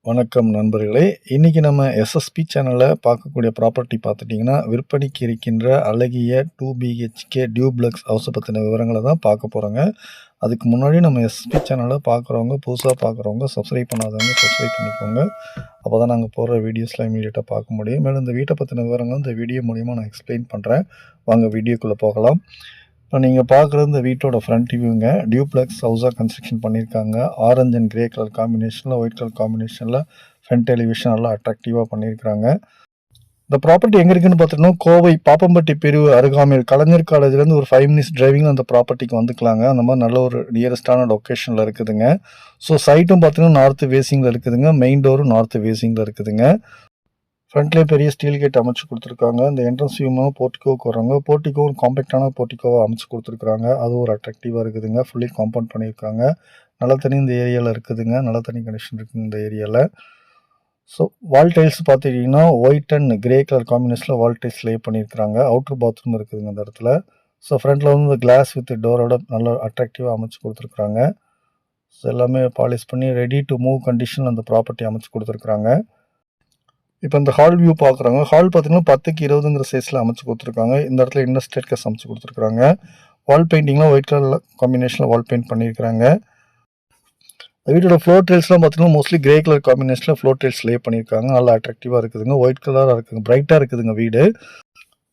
வணக்கம் நண்பர்களே. இன்னைக்கு நம்ம எஸ்எஸ்பி சேனல்ல பார்க்கக்கூடிய ப்ராப்பர்ட்டி பார்த்துட்டிங்கன்னா, விற்பனைக்கு இருக்கின்ற அழகிய 2 பிஹெச்கே டியூப்ளக்ஸ் ஹவுஸ பத்தின விவரங்கள தான் பார்க்க போறோங்க. அதுக்கு முன்னாடி நம்ம எஸ்எஸ்பி சேனல பார்க்குறவங்க, புதுசா பார்க்குறவங்க, சப்ஸ்கிரைப் பண்ணாதவங்க சப்ஸ்கிரைப் பண்ணிக்கோங்க. அப்பதான் நாங்க போடுற வீடியோஸ்லாம் இம்மீடியட்டா பார்க்க முடியும். மேலும் இந்த வீட்ட பத்தின விவரங்கள் இந்த வீடியோ மூலியமா நான் எக்ஸ்பிளைன் பண்றேன். வாங்க வீடியோக்குள்ள போகலாம். இப்போ நீங்கள் பார்க்குறது இந்த வீட்டோட ஃப்ரண்ட் வியூங்க. டியூப்ளெக்ஸ் ஹவுஸாக கன்ஸ்ட்ரக்ஷன் பண்ணியிருக்காங்க. ஆரஞ்ச் அண்ட் கிரே கலர் காம்பினேஷனில், ஒயிட் கலர் காம்பினேஷனில் ஃப்ரண்ட் எலிவேஷன் நல்லா அட்ராக்டிவாக பண்ணியிருக்காங்க. இந்த ப்ராப்பர்ட்டி எங்கே இருக்குன்னு பார்த்தீங்கன்னா, கோவை பாப்பம்பட்டி பிரிவு அருகாமையில் கலைஞர் காலேஜ்லேருந்து ஒரு 5 மினிட்ஸ் டிரைவிங் அந்த ப்ராப்பர்ட்டிக்கு வந்துக்கலாங்க. அந்த மாதிரி நல்ல ஒரு நியரஸ்டான லொக்கேஷனில் இருக்குதுங்க. ஸோ சைட்டும் பார்த்தீங்கன்னா நார்த் வேசிங்கில் இருக்குதுங்க. மெயின் டோரும் நார்த் வேசிங்கில் இருக்குதுங்க. ஃப்ரண்ட்லேயே பெரிய ஸ்டீல் கேட் அமைச்சு கொடுத்துருக்காங்க. இந்த என்ட்ரன்ஸ் வியூமாக போர்ட்டிகோவுக்கு வர்றாங்க. போர்ட்டிகோ ஒரு காம்பேக்டான போர்ட்டிகோவை அமைச்சு கொடுத்துருக்காங்க. அது ஒரு அட்ராக்டிவாக இருக்குதுங்க. ஃபுல்லி காம்பவுண்ட் பண்ணியிருக்காங்க. நல்ல தண்ணி இந்த ஏரியாவில் இருக்குதுங்க. நல்ல தண்ணி கனெக்ஷன் இருக்குது இந்த ஏரியாவில். ஸோ வால் டைல்ஸ் பார்த்துக்கிட்டிங்கன்னா ஒயிட் அண்ட் கிரே கலர் காம்பினேஷனில் வால் டைல்ஸ் லே பண்ணியிருக்காங்க. அவுட்ரு பாத்ரூம் இருக்குதுங்க அந்த இடத்துல. ஸோ ஃப்ரண்ட்டில் வந்து இந்த கிளாஸ் வித் டோரோட நல்லா அட்ராக்டிவாக அமைச்சு கொடுத்துருக்குறாங்க. ஸோ எல்லாமே பாலிஷ் பண்ணி ரெடி டு மூவ் கண்டிஷன் அந்த ப்ராப்பர்ட்டி அமைச்சு கொடுத்துருக்குறாங்க. இப்போ இந்த ஹால் வியூ பார்க்குறாங்க. ஹால் பார்த்தீங்கன்னா 10க்கு 20ங்கிற சைஸில் அமைச்சு கொடுத்துருக்காங்க. இந்த இடத்துல இன்னர் ஸ்டேர்கேஸ் அமைச்சு கொடுத்துருக்காங்க. வால் பெயிண்டிங்லாம் ஒயிட் கலர் காம்பினேஷனில் வால் பெயிண்ட் பண்ணியிருக்காங்க. வீட்டோட ஃப்ளோர் டைல்ஸ்லாம் பார்த்தீங்கன்னா மோஸ்ட்லி கிரே கலர் காம்பினேஷனில் ஃப்ளோர் டைல்ஸ் லே பண்ணியிருக்காங்க. நல்லா அட்ராக்டிவாக இருக்குதுங்க. ஒயிட் கலராக இருக்குதுங்க. பிரைட்டாக இருக்குதுங்க வீடு.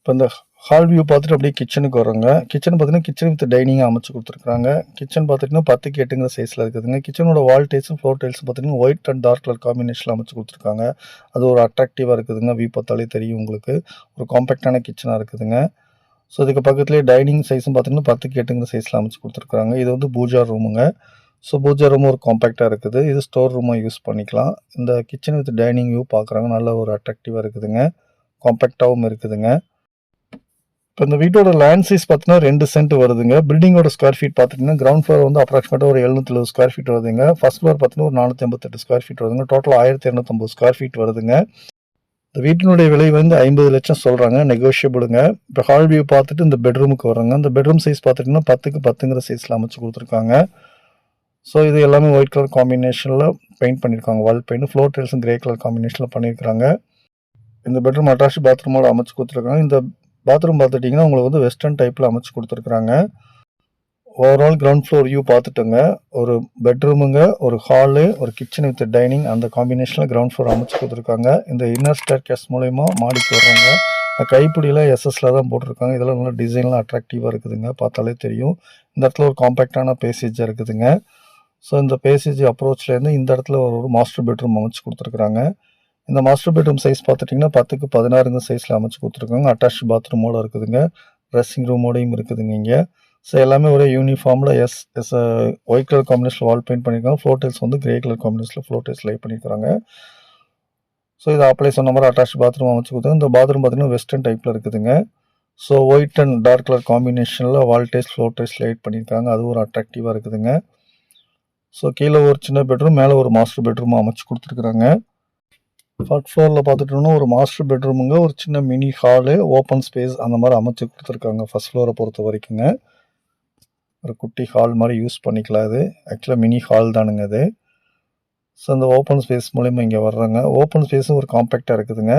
இப்போ இந்த ஹால் வியூ பார்த்துட்டு அப்படியே கிச்சனுக்கு வரோங்க. கிச்சன் பார்த்தீங்கன்னா கிச்சன் வித் டைனிங் அமைச்சு கொடுத்துருக்காங்க. கிச்சன் பார்த்துட்டிங்கன்னா 10க்கு 8ங்கிற சைஸில் இருக்குதுங்க. கிச்சனோட வால் டைல்ஸும் ஃப்ளோர் டைல்ஸும் பார்த்தீங்கன்னா ஒயிட் அண்ட் டார்க் கலர் காம்பினேஷனில் அமைச்சு கொடுத்துருக்காங்க. அது ஒரு அட்ராக்டிவாக இருக்குதுங்க. வியூ பார்த்தாலே தெரியும் உங்களுக்கு. ஒரு காம்பேக்டான கிச்சனாக இருக்குதுங்க. ஸோ இதுக்கு பக்கத்துலேயே டைனிங் சைஸும் பார்த்தீங்கன்னா 10க்கு 8ங்கிற சைஸில் அமைச்சு கொடுத்துருக்காங்க. இது வந்து பூஜா ரூமுங்க. ஸோ பூஜா ரூம் ஒரு காம்பேக்டாக இருக்குது. இது ஸ்டோர் ரூமாக யூஸ் பண்ணிக்கலாம். இந்த கிச்சன் வித் டைனிங் வியூ பார்க்குறாங்க. நல்ல ஒரு அட்ராக்டிவாக இருக்குதுங்க. காம்பேக்டாகவும் இருக்குதுங்க. இப்போ இந்த வீட்டோட லேண்ட் சைஸ் பார்த்தீங்கன்னா 2 சென்ட் வருதுங்க. பில்டிங்கோட ஸ்கொயர் ஃபீட் பார்த்துட்டிங்கன்னா கிரவுண்ட் ஃப்ளோர் வந்து அப்ராக்சிமேட்டாக ஒரு 770 ஸ்கொயர் ஃபீட் வருதுங்க. ஃபர்ஸ்ட் ஃப்ளோர் பார்த்தீங்கன்னா ஒரு 488 ஸ்கொயர் ஃபீட் வருதுங்க. டோட்டல் 1250 ஸ்கொயர் ஃபீட் வருதுங்க. இந்த வீட்டினுடைய விலை வந்து 50 லட்சம் சொல்கிறாங்க. நெகோஷியபிளுங்க. இப்போ ஹால் வியூ பார்த்துட்டு இந்த பெட்ரூமுக்கு வராங்க. இந்த பெட்ரூம் சைஸ் பார்த்துட்டிங்கன்னா 10க்கு 10ங்கிற சைஸில் அமைச்சு கொடுத்துருக்காங்க. ஸோ இது எல்லாமே ஒயிட் கலர் காம்பினேஷனில் பெயிண்ட் பண்ணியிருக்காங்க. வால் பெயிண்ட் ஃப்ளோர் டைல்ஸும் கிரே கலர் காம்பினேஷனில் பண்ணியிருக்காங்க. இந்த பெட்ரூம் அட்டாச் பாத்ரூமோட அமைச்சு கொடுத்துருக்காங்க. இந்த பாத்ரூம் பார்த்துட்டிங்கன்னா உங்களுக்கு வந்து வெஸ்டர்ன் டைப்பில் அமைச்சு கொடுத்துருக்குறாங்க. ஓவரால் கிரவுண்ட் ஃப்ளோர் வியூ பார்த்துட்டுங்க. ஒரு பெட்ரூமுங்க, ஒரு ஹாலு, ஒரு கிச்சன் வித் டைனிங் அந்த காம்பினேஷனில் கிரவுண்ட் ஃப்ளோர் அமைச்சு கொடுத்துருக்காங்க. இந்த இன்னர் ஸ்டேர்கேஸ் மூலயமா மாடிக்கு வர்றாங்க. கைப்பிடியெல்லாம் எஸ்எஸ்ல தான் போட்டிருக்காங்க. இதெல்லாம் நல்லா டிசைன்லாம் அட்ராக்டிவாக இருக்குதுங்க. பார்த்தாலே தெரியும். இந்த இடத்துல ஒரு காம்பேக்டான பேசேஜாக இருக்குதுங்க. ஸோ இந்த பேசேஜ் அப்ரோச்லேருந்து இந்த இடத்துல ஒரு மாஸ்டர் பெட்ரூம் அமைச்சு கொடுத்துருக்குறாங்க. இந்த மாஸ்டர் பெட்ரூம் சைஸ் பார்த்துட்டிங்கன்னா 10க்கு 16ங்க சைஸில் அமைச்சு கொடுத்துருக்காங்க. அட்டாச் பாத்ரூமோட இருக்குதுங்க. ட்ரெஸ்ஸிங் ரூமோடையும் இருக்குதுங்க இங்கே. ஸோ எல்லாமே ஒரே யூனிஃபார்மில் white colour combination wall paint பண்ணியிருக்காங்க. ஃப்ளோர் டைல்ஸ் வந்து கிரே கலர் காம்பினேஷனில் ஃப்ளோர் டைல்ஸ் லைட் பண்ணியிருக்காங்க. ஸோ இது அப்ளை சொன்ன மாதிரி அட்டாச் பாத்ரூம் அமைச்சு கொடுத்தாங்க. இந்த பாத்ரூம் பார்த்தீங்கன்னா வெஸ்டர்ன் டைப்பில் இருக்குதுங்க. So white and dark colour காம்பினேஷனில் wall tiles floor tiles light பண்ணியிருக்காங்க. அது ஒரு அட்ராக்டிவாக இருக்குதுங்க. ஸோ கீழே ஒரு சின்ன பெட்ரூம், மேலே ஒரு மாஸ்டர் பெட்ரூம் அமைச்சு கொடுத்துருக்குறாங்க. ஃபர்ஸ்ட் ஃப்ளோரில் பார்த்துட்டோம்னா ஒரு மாஸ்டர் பெட்ரூமுங்க, ஒரு சின்ன மினி ஹாலு, ஓப்பன் ஸ்பேஸ் அந்த மாதிரி அமைச்சு கொடுத்துருக்காங்க. ஃபர்ஸ்ட் ஃப்ளோரை பொறுத்த வரைக்குங்க ஒரு குட்டி ஹால் மாதிரி யூஸ் பண்ணிக்கலாம். இது ஆக்சுவலாக மினி ஹால் தானுங்க இது. ஸோ அந்த ஓப்பன் ஸ்பேஸ் மூலிமா இங்கே வர்றாங்க. ஓப்பன் ஸ்பேஸும் ஒரு காம்பேக்டாக இருக்குதுங்க.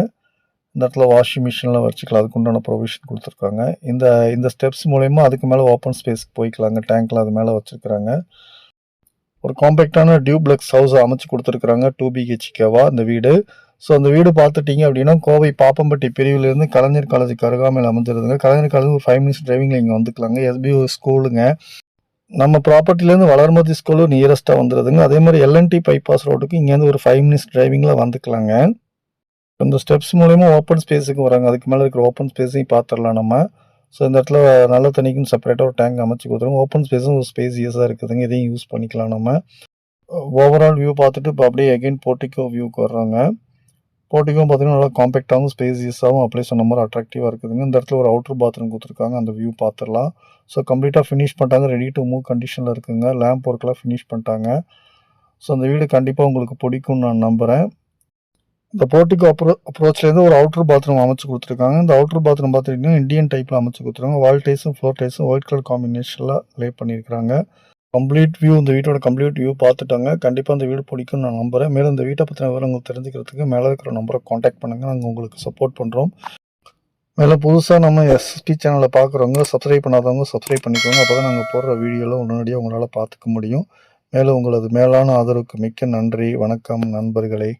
இந்த இடத்துல வாஷிங் மிஷின்லாம் வச்சுக்கலாம். அதுக்கு உண்டான ப்ரொவிஷன் கொடுத்துருக்காங்க. இந்த ஸ்டெப்ஸ் மூலயமா அதுக்கு மேலே ஓப்பன் ஸ்பேஸ்க்கு போய்க்கலாங்க. டேங்க்லாம் அது மேலே வச்சுருக்குறாங்க. ஒரு காம்பேக்டான டியூப்ளெக்ஸ் ஹவுஸ் அமைச்சு கொடுத்துருக்குறாங்க. 2 பிஹெச்கேவா இந்த வீடு. ஸோ அந்த வீடு பார்த்துட்டிங்க அப்படின்னா கோவை பாப்பம்பட்டி பிரிவிலிருந்து கலைஞர் காலேஜுக்கு அருகாமையில் அமைஞ்சிருதுங்க. கலைஞர் காலேஜ் ஒரு 5 மினிட்ஸ் டிரைவிங்கில் இங்கே வந்துக்கலாங்க. எஸ்பிஓ ஸ்கூலுங்க. நம்ம ப்ராப்பர்ட்டிலேருந்து வளர்மதி ஸ்கூலும் நியரஸ்ட்டாக வந்துடுதுங்க. அதே மாதிரி எல்என்டி பைபாஸ் ரோடுக்கு இங்கேருந்து ஒரு 5 மினிட்ஸ் டிரைவிங்கில் வந்துக்கலாங்க. இந்த ஸ்டெப்ஸ் மூலயமா ஓப்பன் ஸ்பேஸுக்கு வராங்க. அதுக்கு மேலே இருக்கிற ஓப்பன் ஸ்பேஸையும் பார்த்துடலாம் நம்ம. ஸோ இந்த இடத்துல நல்ல தண்ணிக்குன்னு செப்பரேட்டாக ஒரு டேங்க் அமைச்சு கொடுத்துருங்க. ஓப்பன் ஸ்பேஸும் ஒரு ஸ்பேஸியஸாக இருக்குதுங்க. இதையும் யூஸ் பண்ணிக்கலாம் நம்ம. ஓவரால் வியூ பார்த்துட்டு இப்போ அப்படியே அகைன் போர்ட்டிகோ வியூக்கு வர்றாங்க. போர்ட்டிகோ பார்த்தீங்கன்னா நல்லா காம்பேக்டாகவும் ஸ்பேஸியஸாகவும் அப்ளை சொன்ன மாதிரி அட்ராக்டிவாக இருக்குதுங்க. இந்த இடத்துல ஒரு அவுட்டர் பாத்ரூம் கொடுத்துருக்காங்க. அந்த வியூ பார்த்துடலாம். ஸோ கம்ப்ளீட்டாக ஃபினிஷ் பண்ணிட்டாங்க. ரெடி டு மூவ் கண்டிஷனில் இருக்குங்க. லேம்ப் ஒர்க்கெலாம் ஃபினிஷ் பண்ணிட்டாங்க. ஸோ அந்த வீடு கண்டிப்பாக உங்களுக்கு பிடிக்கும்னு நான் நம்புகிறேன். இந்த போர்ட்டிகோ அப்ரோச்லேருந்து ஒரு அவுட்டர் பாத்ரூம் அமைச்சு கொடுத்துருக்காங்க. இந்த அவுட்டர் பாத்ரூம் பார்த்துட்டிங்கன்னா இந்தியன் டைப்பில் அமைச்சு கொடுத்துருக்காங்க. வால் டைல்ஸும் ஃப்ளோர் டைல்ஸும் ஒயிட் கலர் காம்பினேஷனில் லே பண்ணியிருக்கிறாங்க. இந்த வீட்டோட கம்ப்ளீட் வியூ பார்த்துட்டோங்க. கண்டிப்பா இந்த வீடு பிடிக்கும்னு நான் நம்புறேன். மேலும் இந்த வீட்ட பத்தின விவரங்கள் தெரிஞ்சுக்கிறதுக்கு மேல இருக்கிற நம்பர கான்டாக்ட் பண்ணுங்க. நாங்க உங்களுக்கு சப்போர்ட் பண்றோம். மேலும் புதுசா நம்ம எஸ்எஸ்பி சேனல பார்க்குறவங்க, சப்ஸ்கிரைப் பண்ணாதவங்க சப்ஸ்கிரைப் பண்ணிக்கோங்க. அப்பதான் நாங்க போடுற வீடியோலாம் உடனடியா உங்களால பார்த்துக்க முடியும். மேலும் உங்களது மேலான ஆதரவுக்கு மிக்க நன்றி. வணக்கம் நண்பர்களே.